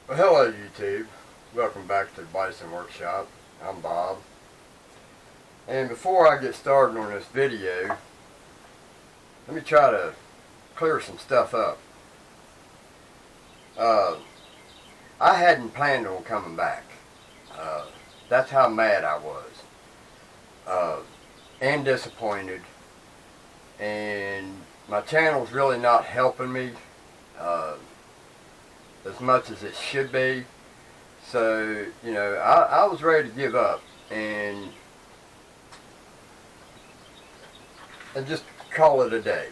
Well, hello YouTube. Welcome back to the Bison Workshop. I'm Bob. And before I get started on this video, let me try to clear some stuff up. I hadn't planned on coming back. That's how mad I was. And disappointed. And my channel's really not helping me as much as it should be. So, you know, I was ready to give up and just call it a day.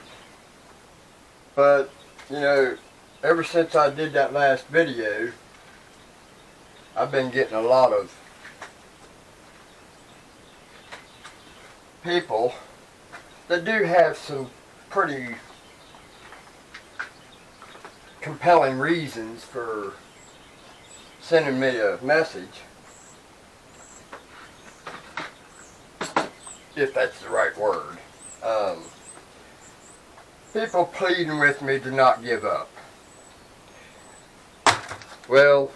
But, you know, ever since I did that last video, I've been getting a lot of people that do have some pretty compelling reasons for sending me a message, if that's the right word. People pleading with me to not give up. Well,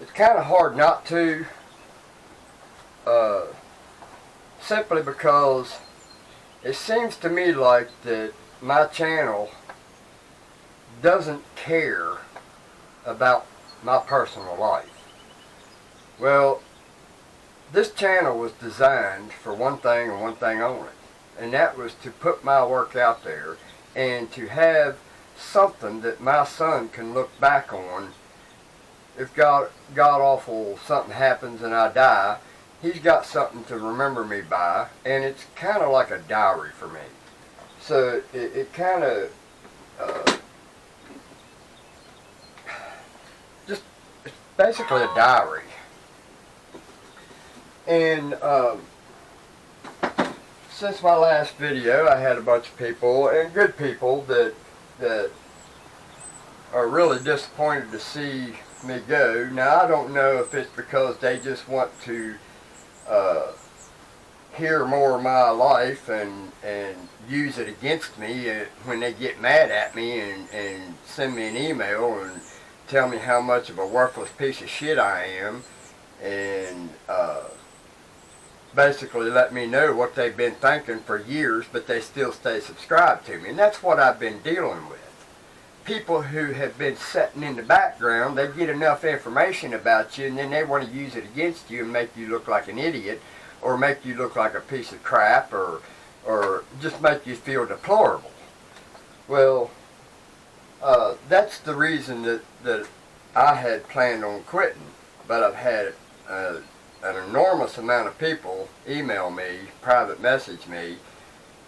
it's kind of hard not to, simply because it seems to me like that my channel doesn't care about my personal life. Well, this channel was designed for one thing and one thing only, and that was to put my work out there and to have something that my son can look back on. If God awful something happens and I die, he's got something to remember me by, and it's kind of like a diary for me. So it kind of it's basically a diary. And since my last video, I had a bunch of people, and good people, that are really disappointed to see me go. Now, I don't know if it's because they just want to hear more of my life and use it against me when they get mad at me and send me an email and tell me how much of a worthless piece of shit I am, and basically let me know what they've been thinking for years, but they still stay subscribed to me. And that's what I've been dealing with. People who have been sitting in the background, they get enough information about you and then they want to use it against you and make you look like an idiot, or make you look like a piece of crap, or just make you feel deplorable. Well, that's the reason that I had planned on quitting, but I've had an enormous amount of people email me, private message me,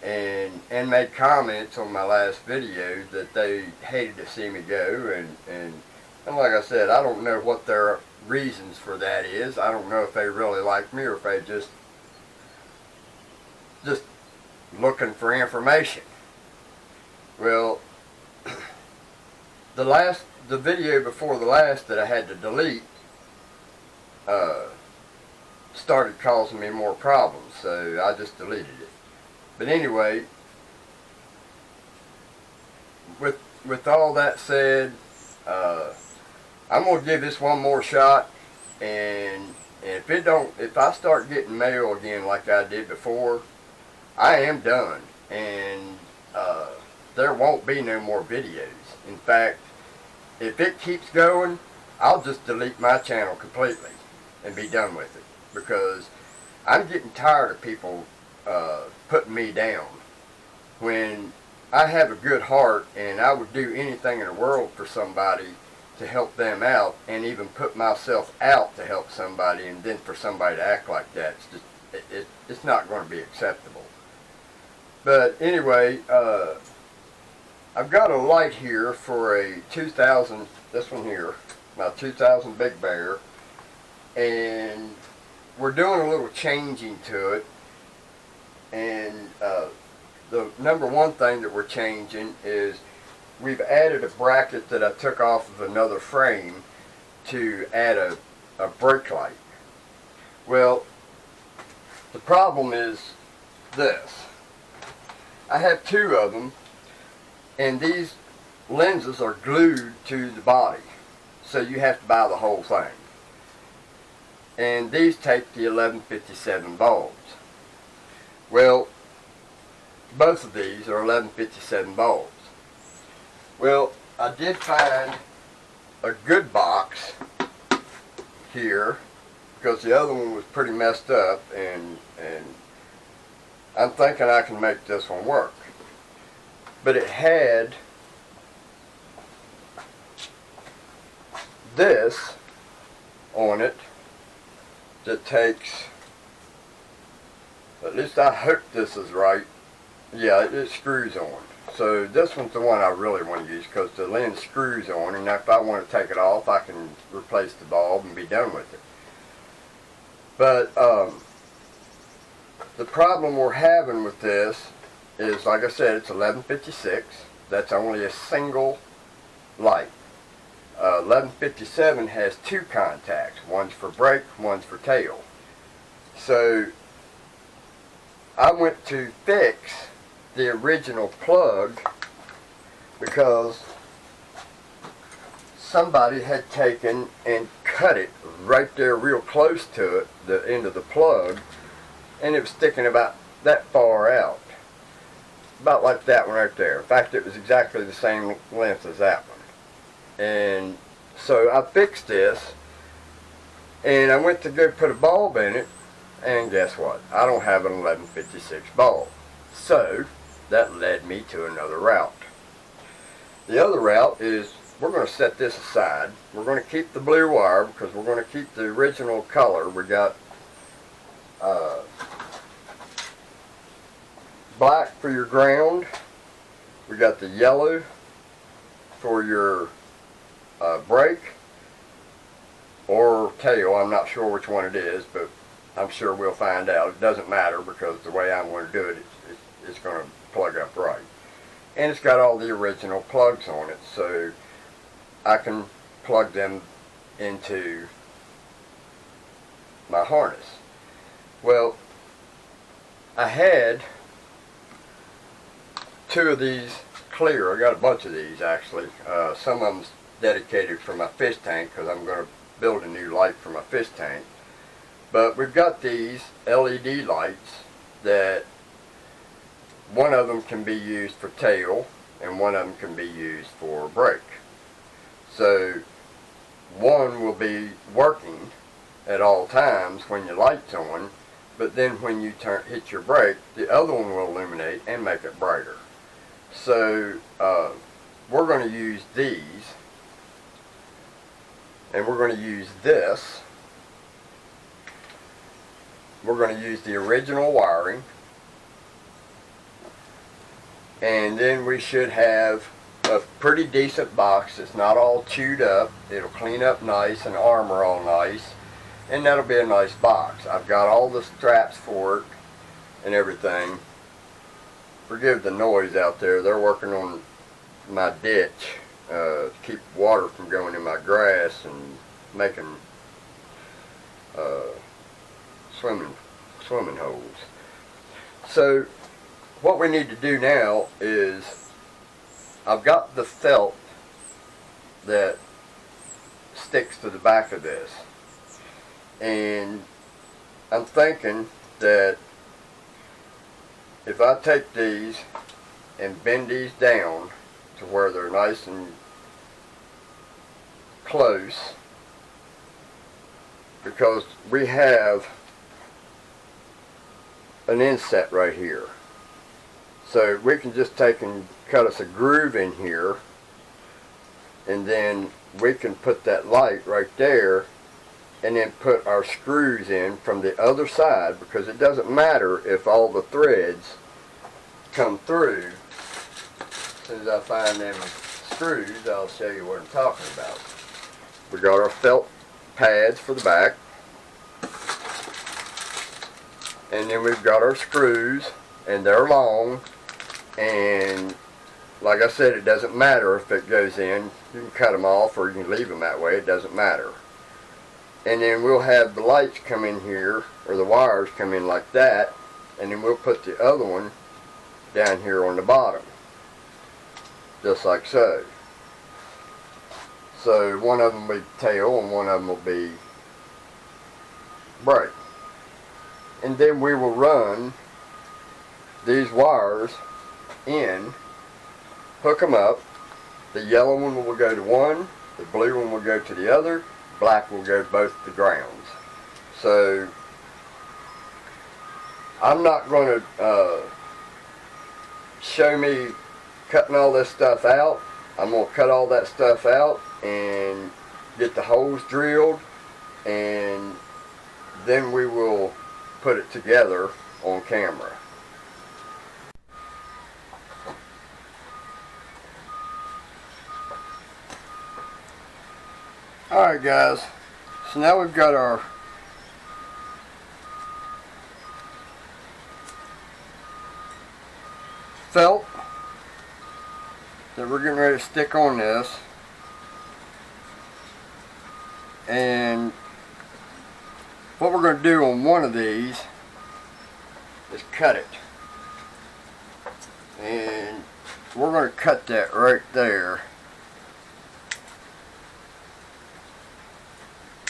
and made comments on my last video that they hated to see me go, and like I said, I don't know what their reasons for that is. I don't know if they really like me or if they just looking for information. Well, the video before the last that I had to delete started causing me more problems, so I just deleted it. But anyway, with all that said, I'm gonna give this one more shot, and if I start getting mail again like I did before, I am done, and there won't be no more videos. In fact, if it keeps going, I'll just delete my channel completely and be done with it, because I'm getting tired of people putting me down when I have a good heart and I would do anything in the world for somebody to help them out, and even put myself out to help somebody, and then for somebody to act like that, it's not going to be acceptable. But anyway, I've got a light here for a 2000, this one here, my 2000 Big Bear, and we're doing a little changing to it. And the number one thing that we're changing is we've added a bracket that I took off of another frame to add a brake light. Well, the problem is this. I have two of them, and these lenses are glued to the body. so you have to buy the whole thing. And these take the 1157 bulbs. Well, both of these are 1157 bulbs. Well, I did find a good box here because the other one was pretty messed up, and I'm thinking I can make this one work. But it had this on it that takes, at least I hope this is right, yeah, it screws on. So this one's the one I really want to use because the lens screws on, and if I want to take it off, I can replace the bulb and be done with it. But the problem we're having with this is, like I said, it's 1156. That's only a single light. 1157 has two contacts. One's for brake, one's for tail. So I went to fix the original plug because somebody had taken and cut it right there real close to it, the end of the plug, and it was sticking about that far out. About like that one right there. In fact, it was exactly the same length as that one. And so I fixed this, and I went to go put a bulb in it, and guess what? I don't have an 1156 bulb. So that led me to another route. The other route is, we're going to set this aside. We're going to keep the blue wire because we're going to keep the original color. We got black for your ground. We got the yellow for your brake or tail. I'm not sure which one it is, but I'm sure we'll find out. It doesn't matter because the way I'm going to do it, it's going to plug up right. And it's got all the original plugs on it, so I can plug them into my harness. Well, I had two of these clear. I got a bunch of these actually. Some of them's dedicated for my fish tank because I'm going to build a new light for my fish tank. But we've got these LED lights that one of them can be used for tail and one of them can be used for brake. So one will be working at all times when your light's on, but then when you hit your brake, the other one will illuminate and make it brighter. So we're going to use these, and we're going to use this. We're going to use the original wiring, and then we should have a pretty decent box. It's not all chewed up. It'll clean up nice and armor all nice, and that'll be a nice box. I've got all the straps for it and everything. Forgive the noise out there. They're working on my ditch to keep water from going in my grass and making swimming holes. So what we need to do now is, I've got the felt that sticks to the back of this, and I'm thinking that if I take these and bend these down to where they're nice and close, because we have an inset right here, so we can just take and cut us a groove in here, and then we can put that light right there and then put our screws in from the other side, because it doesn't matter if all the threads come through. As soon as I find them screws, I'll show you what I'm talking about. We got our felt pads for the back, and then we've got our screws, and they're long, and like I said, it doesn't matter if it goes in. You can cut them off or you can leave them that way, it doesn't matter. And then we'll have the lights come in here, or the wires come in like that, and then we'll put the other one down here on the bottom, just like so. So one of them will be tail and one of them will be brake. And then we will run these wires in, hook them up. The yellow one will go to one, the blue one will go to the other, black will go to both the grounds. So I'm not going to show me cutting all this stuff out. I'm going to cut all that stuff out and get the holes drilled, and then we will put it together on camera. Alright guys, so now we've got our felt that we're getting ready to stick on this, and what we're going to do on one of these is cut it, and we're going to cut that right there,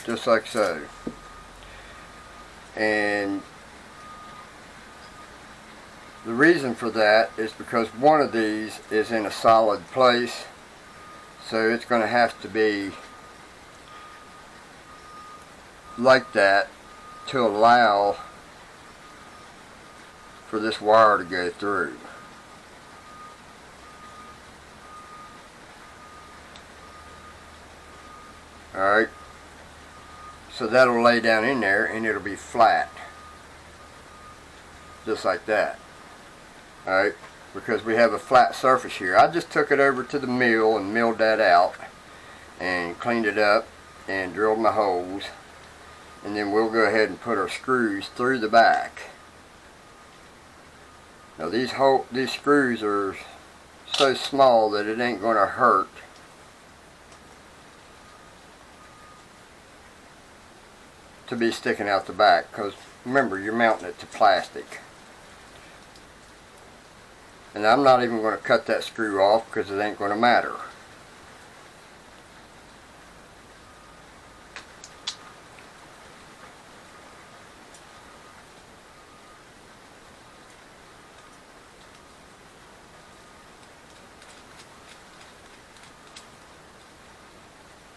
just like so. And the reason for that is because one of these is in a solid place, so it's going to have to be like that to allow for this wire to go through. Alright, so that'll lay down in there and it'll be flat, just like that. Alright, because we have a flat surface here. I just took it over to the mill and milled that out and cleaned it up and drilled my holes, and then we'll go ahead and put our screws through the back. Now these screws are so small that it ain't going to hurt to be sticking out the back, because remember, you're mounting it to plastic. And I'm not even going to cut that screw off because it ain't going to matter.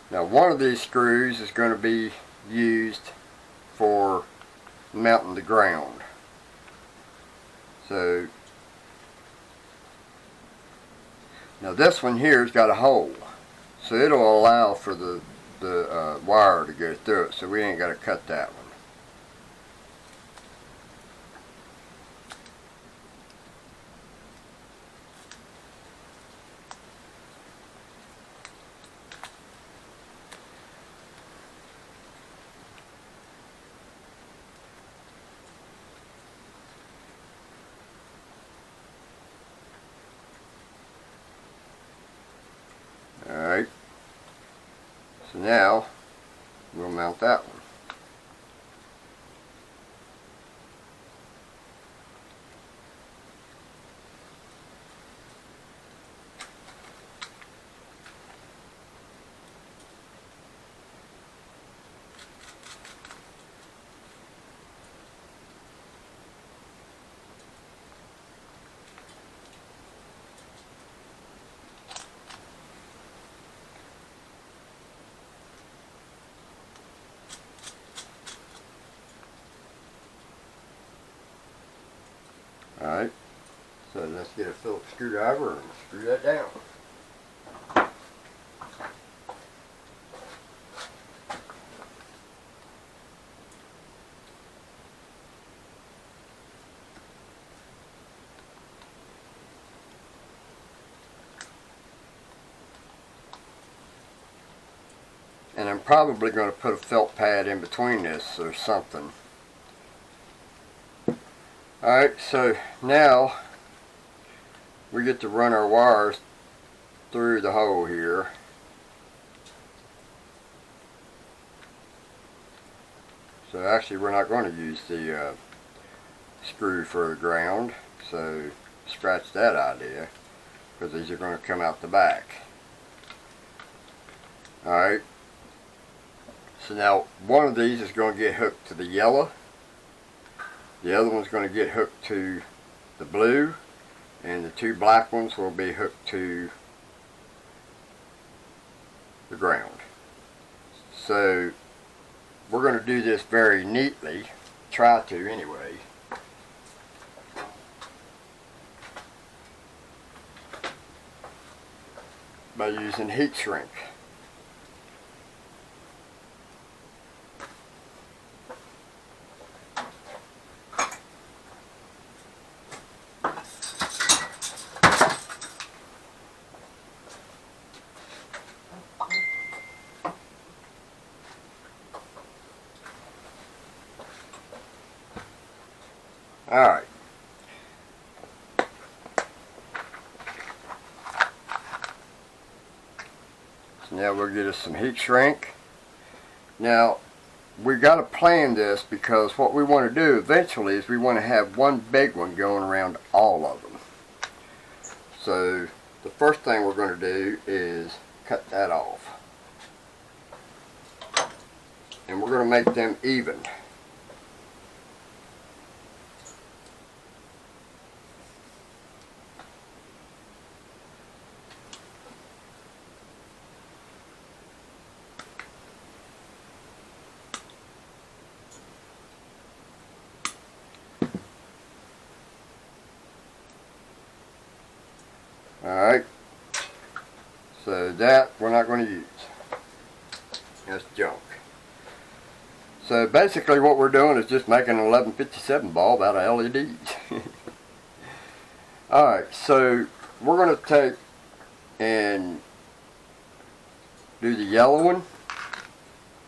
Now one of these screws is going to be used for mounting the ground. So now this one here has got a hole, so it'll allow for the wire to go through it, so we ain't got to cut that one. Alright, so now we'll mount that one. Alright, so let's get a Phillips screwdriver and screw that down. And I'm probably going to put a felt pad in between this or something. Alright, so now we get to run our wires through the hole here. So actually we're not going to use the screw for a ground, so scratch that idea, because these are going to come out the back. Alright, so now one of these is going to get hooked to the yellow, the other one's going to get hooked to the blue, and the two black ones will be hooked to the ground. So we're going to do this very neatly, try to anyway. By using heat shrink. Alright. So now we'll get us some heat shrink. Now, we got to plan this because what we want to do eventually is we want to have one big one going around all of them. So the first thing we're going to do is cut that off. And we're going to make them even. Alright, so that we're not going to use. That's junk. So basically what we're doing is just making an 1157 bulb out of LEDs. Alright, so we're going to take and do the yellow one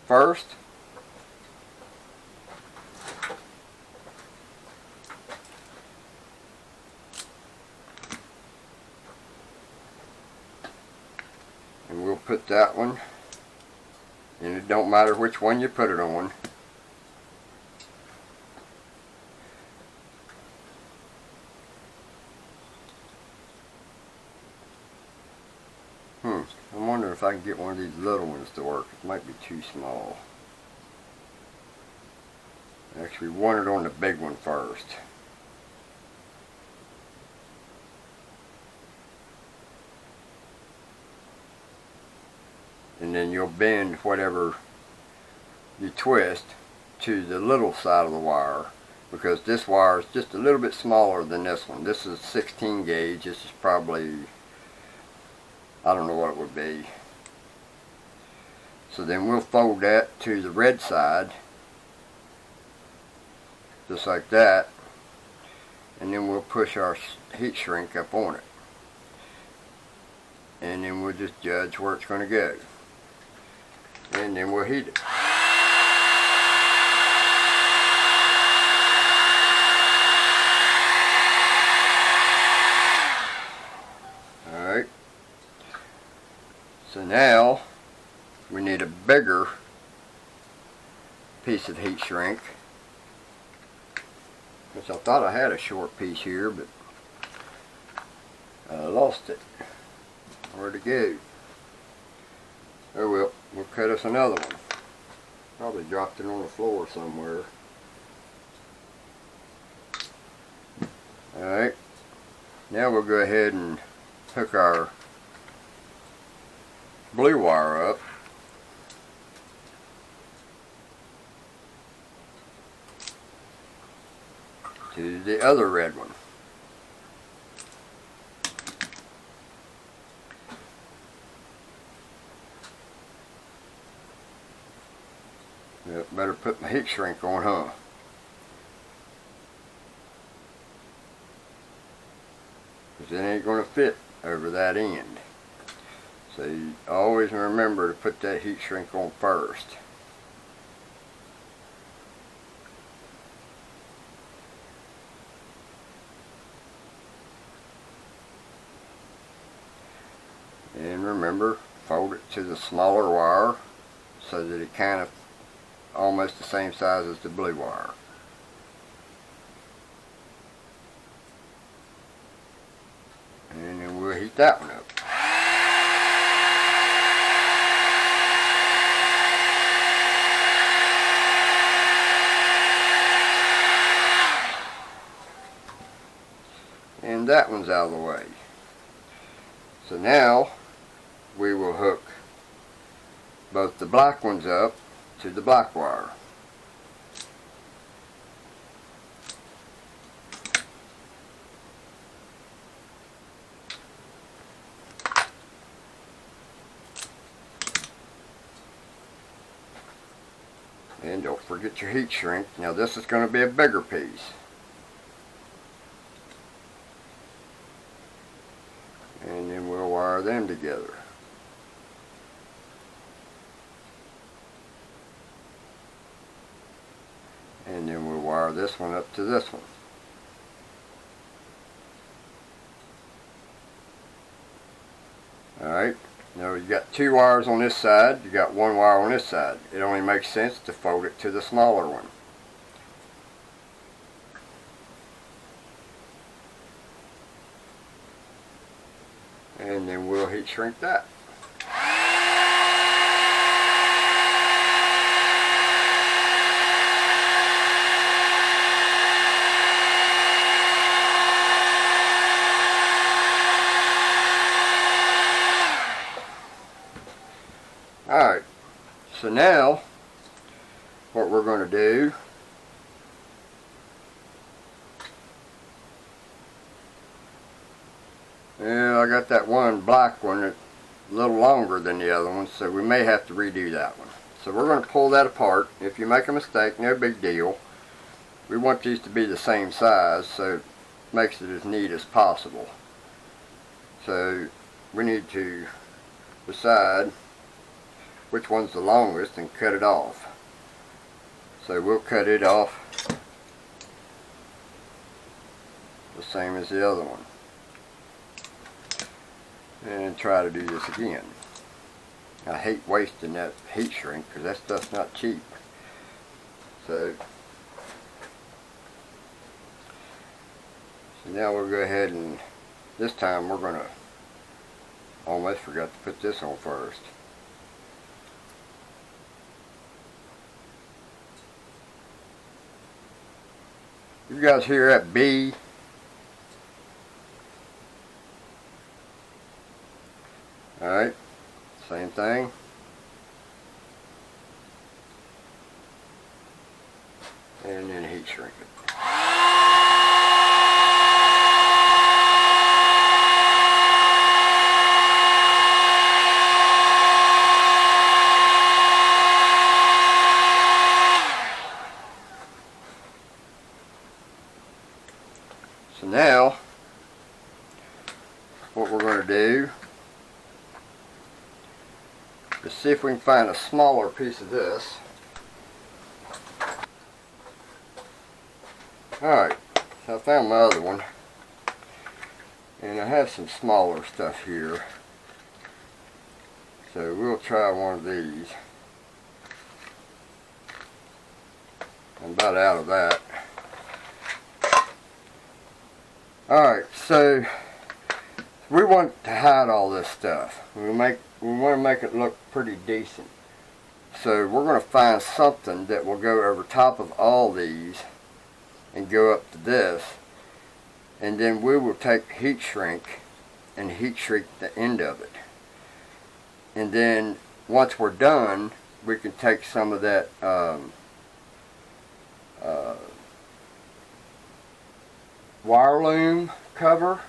first. And we'll put that one, and it don't matter which one you put it on. I'm wondering if I can get one of these little ones to work. It might be too small. Actually, we want it on the big one first. And then you'll bend whatever you twist to the little side of the wire, because this wire is just a little bit smaller than this one. This is 16 gauge. This is probably, I don't know what it would be. So then we'll fold that to the red side, just like that, and then we'll push our heat shrink up on it. And then we'll just judge where it's going to go. And then we'll heat it. Alright. So now we need a bigger piece of heat shrink. Which I thought I had a short piece here, but I lost it. Where'd it go? Oh well, we'll cut us another one. Probably dropped it on the floor somewhere. Alright, now we'll go ahead and hook our blue wire up. To the other red one. Yep, better put my heat shrink on, huh? Because it ain't going to fit over that end. So you always remember to put that heat shrink on first. And remember, fold it to the smaller wire so that it kind of almost the same size as the blue wire. And then we'll heat that one up. that one's out of the way. So now we will hook both the black ones up to the black wire. And don't forget your heat shrink. Now this is going to be a bigger piece. And then we'll wire them together. And then we'll wire this one up to this one. Alright, now you got two wires on this side, you got one wire on this side. It only makes sense to fold it to the smaller one. And then we'll heat shrink that. Alright, so now what we're going to do I got that one black one that's a little longer than the other one, so we may have to redo that one. So we're going to pull that apart. If you make a mistake, no big deal. We want these to be the same size, so it makes it as neat as possible. So we need to decide which one's the longest and cut it off. So we'll cut it off the same as the other one. And try to do this again. I hate wasting that heat shrink because that stuff's not cheap. So now we'll go ahead and this time we're going to, almost forgot to put this on first. You guys hear that bee? Alright, same thing. And then heat shrink it. So now, what we're going to do is see if we can find a smaller piece of this. Alright, so I found my other one. And I have some smaller stuff here. So we'll try one of these. I'm about out of that. Alright, so we want to hide all this stuff. We want to make it look pretty decent. So we're going to find something that will go over top of all these and go up to this. And then we will take heat shrink and heat shrink the end of it. And then once we're done, we can take some of that wire loom cover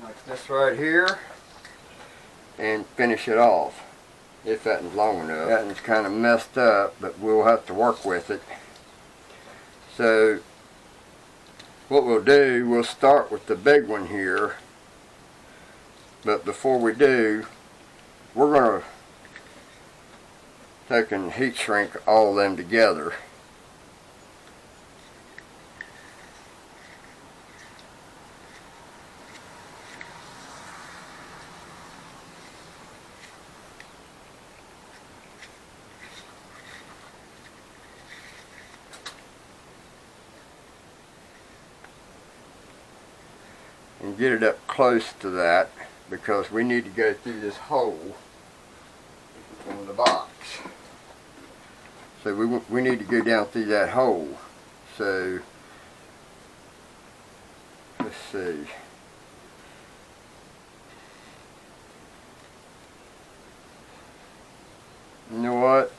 like this right here and finish it off if that one's long enough. That one's kind of messed up, but we'll have to work with it. So what we'll do, we'll start with the big one here, but before we do, we're going to take and heat shrink all of them together. And get it up close to that because we need to go through this hole in the box. So we need to go down through that hole. So let's see. You know what?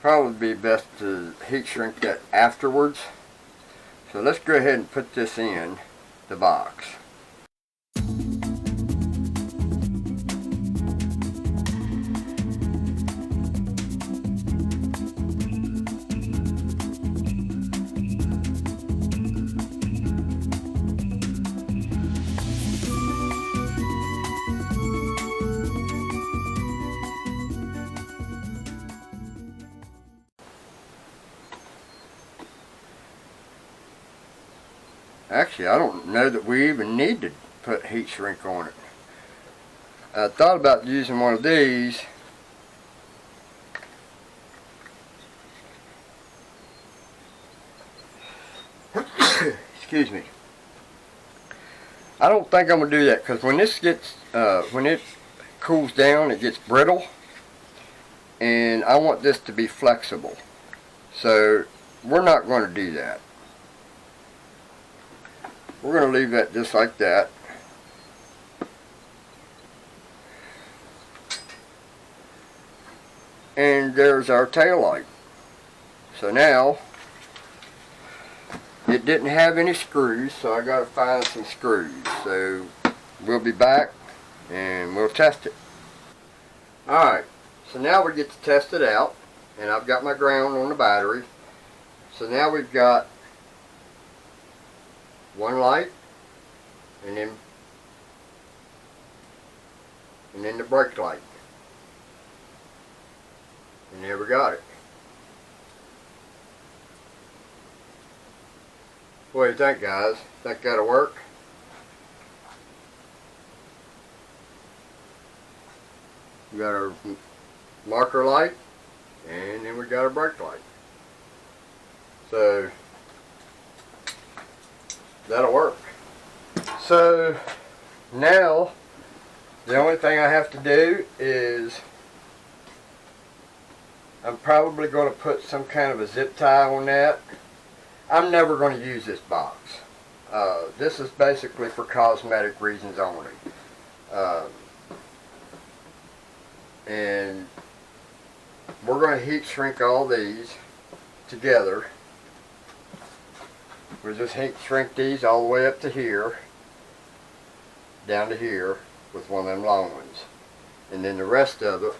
Probably be best to heat shrink that afterwards. So let's go ahead and put this in the box. Actually, I don't know that we even need to put heat shrink on it. I thought about using one of these. Excuse me. I don't think I'm going to do that because when this gets, when it cools down, it gets brittle. And I want this to be flexible. So we're not going to do that. We're going to leave that just like that. And there's our tail light. So now, it didn't have any screws, so I got to find some screws. So we'll be back and we'll test it. Alright, so now we get to test it out. And I've got my ground on the battery. So now we've got one light, and then the brake light, and there we got it. What do you think, guys? Think that'll work? We got our marker light, and then we got our brake light. So that'll work. So now the only thing I have to do is I'm probably going to put some kind of a zip tie on that. I'm never going to use this box. This is basically for cosmetic reasons only. And we're going to heat shrink all these together. We'll just heat shrink these all the way up to here, down to here, with one of them long ones. And then the rest of it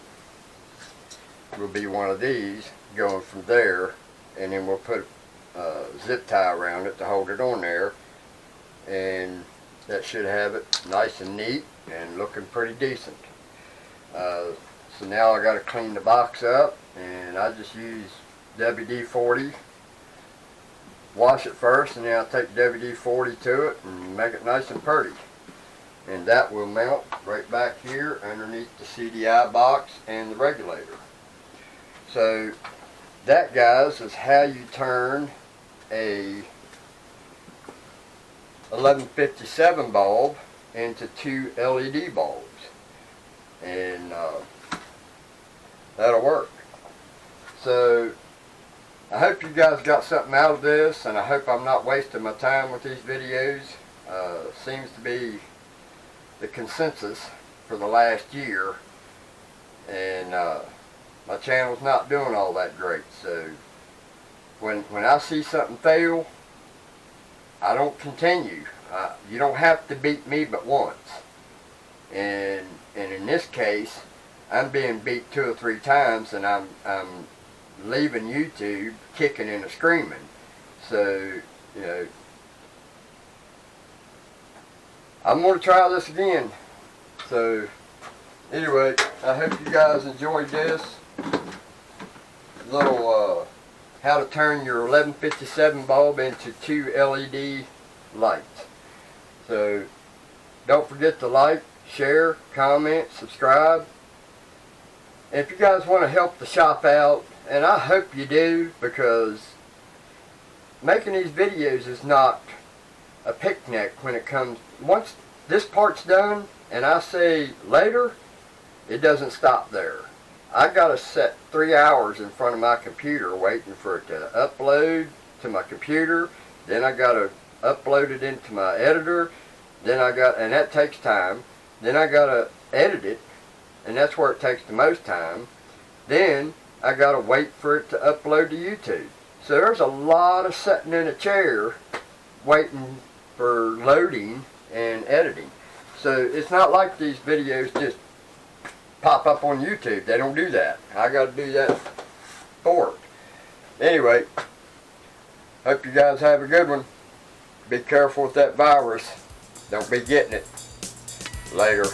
will be one of these going from there, and then we'll put a zip tie around it to hold it on there, and that should have it nice and neat and looking pretty decent. So now I got to clean the box up, and I just use WD-40. Wash it first, and then I'll take WD-40 to it and make it nice and pretty. And that will mount right back here underneath the CDI box and the regulator. So that, guys, is how you turn a 1157 bulb into 2 LED bulbs. And that'll work. So I hope you guys got something out of this, and I hope I'm not wasting my time with these videos. Seems to be the consensus for the last year, and my channel's not doing all that great. So when I see something fail, I don't continue. You don't have to beat me but once, and in this case I'm being beat 2 or 3 times, and I'm leaving YouTube kicking and screaming. So, you know, I'm going to try this again. So anyway, I hope you guys enjoyed this little how to turn your 1157 bulb into 2 LED lights. So don't forget to like, share, comment, subscribe. And if you guys want to help the shop out, and I hope you do, because making these videos is not a picnic when it comes. Once this part's done and I say later, it doesn't stop there. I gotta set 3 hours in front of my computer waiting for it to upload to my computer. Then I gotta upload it into my editor. Then and that takes time. Then I gotta edit it, and that's where it takes the most time. Then I gotta wait for it to upload to YouTube. So there's a lot of sitting in a chair waiting for loading and editing. So it's not like these videos just pop up on YouTube. They don't do that. I got to do that for it. Anyway, hope you guys have a good one. Be careful with that virus. Don't be getting it. Later.